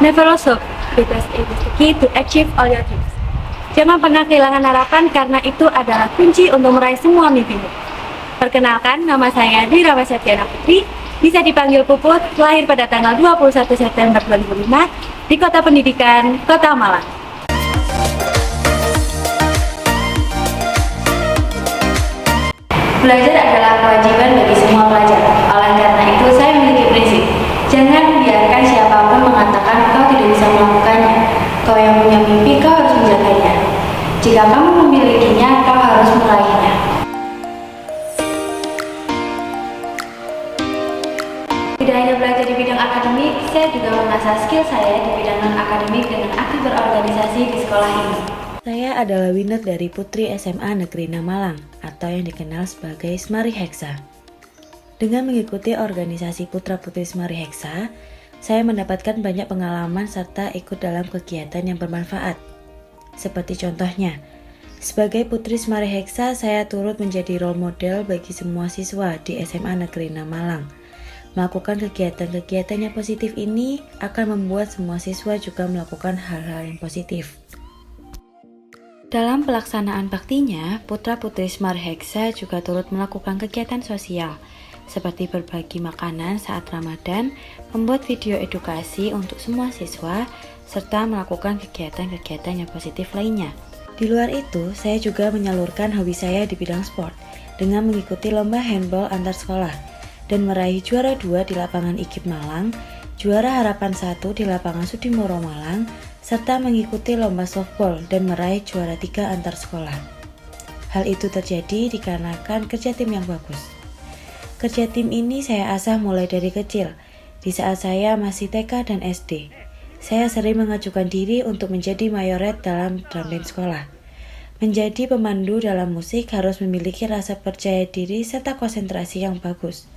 Never lose hope, because it is the key to achieve all your dreams. Jangan pernah kehilangan harapan karena itu adalah kunci untuk meraih semua mimpimu. Perkenalkan, nama saya Dira Septiana Putri, bisa dipanggil Puput, lahir pada tanggal 21 September 2005 di Kota Pendidikan, Kota Malang. Belajar adalah kewajiban bagi semua pelajar. Oleh karena itu, saya memiliki prinsip. Jangan biarkan siapapun mengatakan kau tidak bisa melakukannya. Kau yang punya mimpi, kau harus menjaganya. Jika kamu memilikinya, kau harus meraihnya. Tidak hanya belajar di bidang akademik, saya juga mengasah skill saya di bidang non-akademik dengan aktif berorganisasi di sekolah ini. Saya adalah winner dari Putri SMA Negeri 6 Malang atau yang dikenal sebagai Semari Hexa. Dengan mengikuti organisasi Putra-Putri Semari Hexa, saya mendapatkan banyak pengalaman serta ikut dalam kegiatan yang bermanfaat. Seperti contohnya, sebagai Putri Semari Hexa, saya turut menjadi role model bagi semua siswa di SMA Negeri 6 Malang. Melakukan kegiatan-kegiatan yang positif ini akan membuat semua siswa juga melakukan hal-hal yang positif. Dalam pelaksanaan baktinya, Putra-Putri Semari Hexa juga turut melakukan kegiatan sosial, seperti berbagi makanan saat Ramadan, membuat video edukasi untuk semua siswa, serta melakukan kegiatan-kegiatan yang positif lainnya. Di luar itu, saya juga menyalurkan hobi saya di bidang sport, dengan mengikuti lomba handball antar sekolah, dan meraih juara 2 di lapangan IKIP Malang, juara harapan 1 di lapangan Sudimoro Malang, serta mengikuti lomba softball dan meraih juara 3 antar sekolah. Hal itu terjadi dikarenakan kerja tim yang bagus. Kerja tim ini saya asah mulai dari kecil, di saat saya masih TK dan SD. Saya sering mengajukan diri untuk menjadi mayoret dalam drum band sekolah. Menjadi pemandu dalam musik harus memiliki rasa percaya diri serta konsentrasi yang bagus.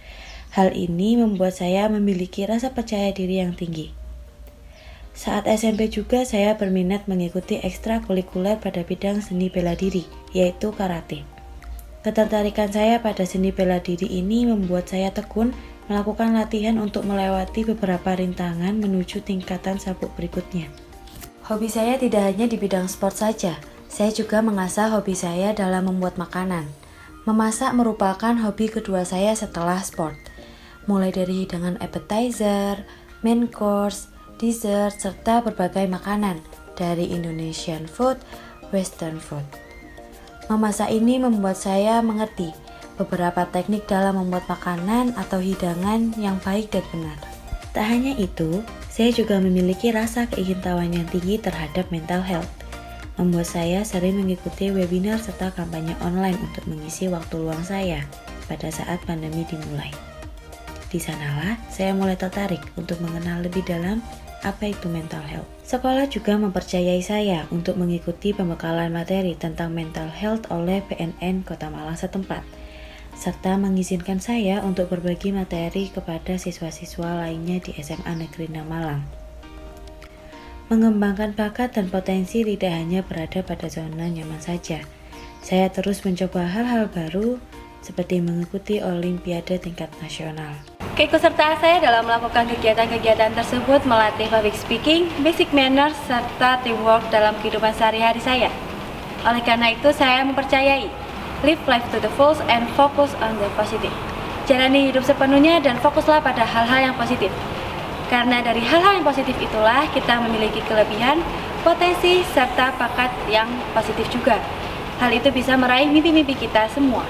Hal ini membuat saya memiliki rasa percaya diri yang tinggi. Saat SMP juga saya berminat mengikuti ekstrakurikuler pada bidang seni bela diri, yaitu karate. Ketertarikan saya pada seni bela diri ini membuat saya tekun melakukan latihan untuk melewati beberapa rintangan menuju tingkatan sabuk berikutnya. Hobi saya tidak hanya di bidang sport saja, saya juga mengasah hobi saya dalam membuat makanan. Memasak merupakan hobi kedua saya setelah sport. Mulai dari hidangan appetizer, main course, dessert, serta berbagai makanan dari Indonesian food, Western food. Memasak ini membuat saya mengerti beberapa teknik dalam membuat makanan atau hidangan yang baik dan benar. Tak hanya itu, saya juga memiliki rasa keingintahuan yang tinggi terhadap mental health. Membuat saya sering mengikuti webinar serta kampanye online untuk mengisi waktu luang saya pada saat pandemi dimulai. Di sanalah saya mulai tertarik untuk mengenal lebih dalam apa itu mental health. Sekolah juga mempercayai saya untuk mengikuti pembekalan materi tentang mental health oleh PNN Kota Malang setempat, serta mengizinkan saya untuk berbagi materi kepada siswa-siswa lainnya di SMA Negeri 6 Malang. Mengembangkan bakat dan potensi tidak hanya berada pada zona nyaman saja. Saya terus mencoba hal-hal baru seperti mengikuti olimpiade tingkat nasional. Keikutsertaan saya dalam melakukan kegiatan-kegiatan tersebut melatih public speaking, basic manners, serta teamwork dalam kehidupan sehari-hari saya. Oleh karena itu, saya mempercayai live life to the fullest and focus on the positive. Jalani hidup sepenuhnya dan fokuslah pada hal-hal yang positif. Karena dari hal-hal yang positif itulah kita memiliki kelebihan, potensi, serta bakat yang positif juga. Hal itu bisa meraih mimpi-mimpi kita semua.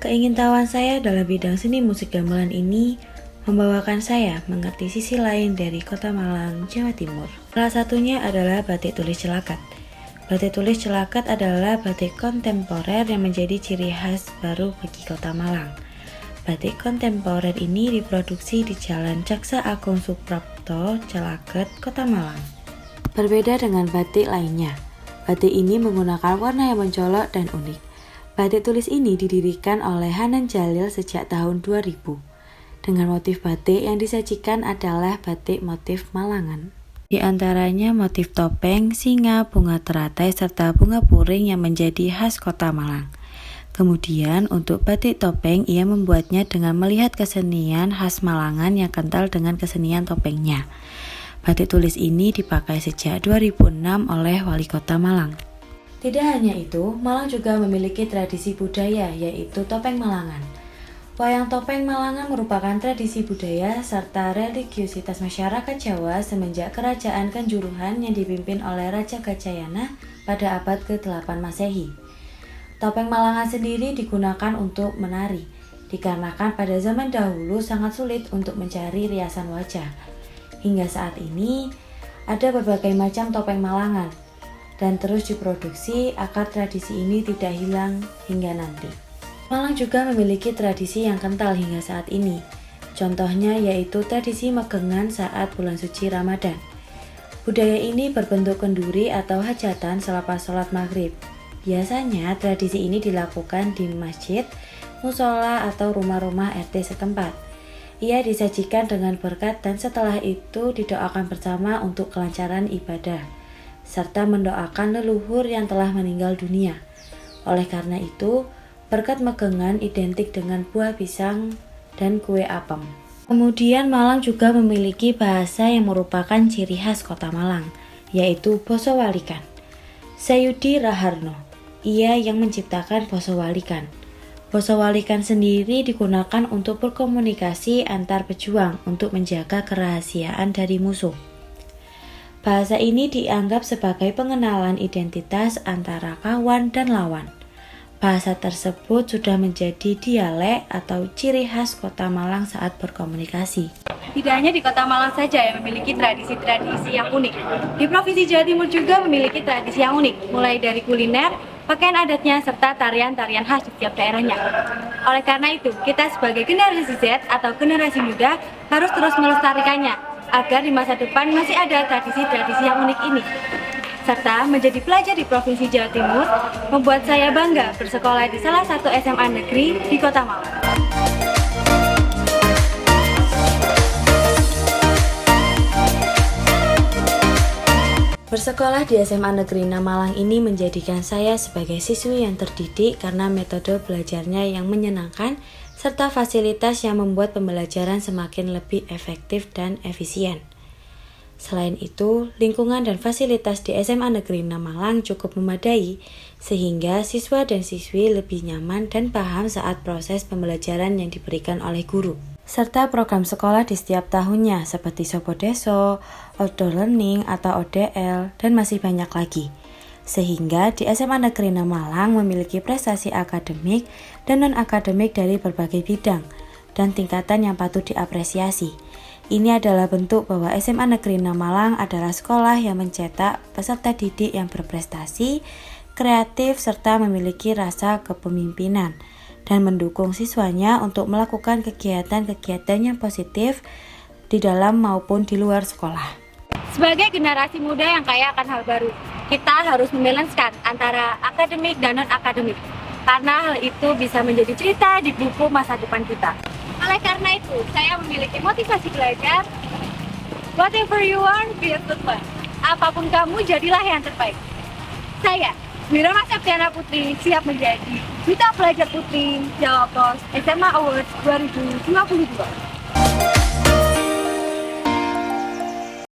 Keingintahuan saya dalam bidang seni musik gamelan ini membawakan saya mengerti sisi lain dari Kota Malang, Jawa Timur. Salah satunya adalah batik tulis Celakat. Batik tulis Celakat adalah batik kontemporer yang menjadi ciri khas baru bagi Kota Malang. Batik kontemporer ini diproduksi di Jalan Jaksa Agung Suprapto, Celakat, Kota Malang. Berbeda dengan batik lainnya, batik ini menggunakan warna yang mencolok dan unik. Batik tulis ini didirikan oleh Hanan Jalil sejak tahun 2000. Dengan motif batik yang disajikan adalah batik motif Malangan. Di antaranya motif topeng, singa, bunga teratai, serta bunga puring yang menjadi khas Kota Malang. Kemudian untuk batik topeng ia membuatnya dengan melihat kesenian khas Malangan yang kental dengan kesenian topengnya. Batik tulis ini dipakai sejak 2006 oleh Wali Kota Malang. Tidak hanya itu, Malang juga memiliki tradisi budaya yaitu topeng Malangan. Wayang topeng Malangan merupakan tradisi budaya serta religiusitas masyarakat Jawa semenjak Kerajaan Kanjuruhan yang dipimpin oleh Raja Gajayana pada abad ke-8 Masehi. Topeng Malangan sendiri digunakan untuk menari, dikarenakan pada zaman dahulu sangat sulit untuk mencari riasan wajah. Hingga saat ini, ada berbagai macam topeng Malangan, dan terus diproduksi agar tradisi ini tidak hilang hingga nanti. Malang juga memiliki tradisi yang kental hingga saat ini. Contohnya yaitu tradisi megengan saat bulan suci Ramadan. Budaya ini berbentuk kenduri atau hajatan selepas sholat maghrib. Biasanya tradisi ini dilakukan di masjid, musola atau rumah-rumah RT setempat. Ia disajikan dengan berkat dan setelah itu didoakan bersama untuk kelancaran ibadah, serta mendoakan leluhur yang telah meninggal dunia. Oleh karena itu, berkat megengan identik dengan buah pisang dan kue apem. Kemudian Malang juga memiliki bahasa yang merupakan ciri khas kota Malang, yaitu Basa Walikan. Sayudi Raharno, ia yang menciptakan Basa Walikan. Basa Walikan sendiri digunakan untuk berkomunikasi antar pejuang untuk menjaga kerahasiaan dari musuh. Bahasa ini dianggap sebagai pengenalan identitas antara kawan dan lawan. Bahasa tersebut sudah menjadi dialek atau ciri khas kota Malang saat berkomunikasi. Tidak hanya di kota Malang saja yang memiliki tradisi-tradisi yang unik. Di Provinsi Jawa Timur juga memiliki tradisi yang unik, mulai dari kuliner, pakaian adatnya, serta tarian-tarian khas di setiap daerahnya. Oleh karena itu, kita sebagai generasi Z atau generasi muda harus terus melestarikannya, agar di masa depan masih ada tradisi-tradisi yang unik ini. Serta menjadi pelajar di Provinsi Jawa Timur membuat saya bangga bersekolah di salah satu SMA negeri di Kota Malang. Bersekolah di SMA Negeri 6 Malang ini menjadikan saya sebagai siswi yang terdidik karena metode belajarnya yang menyenangkan serta fasilitas yang membuat pembelajaran semakin lebih efektif dan efisien. Selain itu, lingkungan dan fasilitas di SMA Negeri 6 Malang cukup memadai, sehingga siswa dan siswi lebih nyaman dan paham saat proses pembelajaran yang diberikan oleh guru. Serta program sekolah di setiap tahunnya seperti Sopodeso, Outdoor Learning atau ODL, dan masih banyak lagi. Sehingga di SMA Negeri 6 Malang memiliki prestasi akademik dan non-akademik dari berbagai bidang dan tingkatan yang patut diapresiasi. Ini adalah bentuk bahwa SMA Negeri 6 Malang adalah sekolah yang mencetak peserta didik yang berprestasi, kreatif, serta memiliki rasa kepemimpinan, dan mendukung siswanya untuk melakukan kegiatan-kegiatan yang positif di dalam maupun di luar sekolah. Sebagai generasi muda yang kaya akan hal baru, kita harus membalanskan antara akademik dan non-akademik, karena hal itu bisa menjadi cerita di buku masa depan kita. Oleh karena itu, saya memiliki motivasi belajar. Whatever you are, be a good one. Apapun kamu, jadilah yang terbaik. Saya, Wirama Septiana Putri, siap menjadi Duta Pelajar Putri Jawa Pos SMA Awards 2022.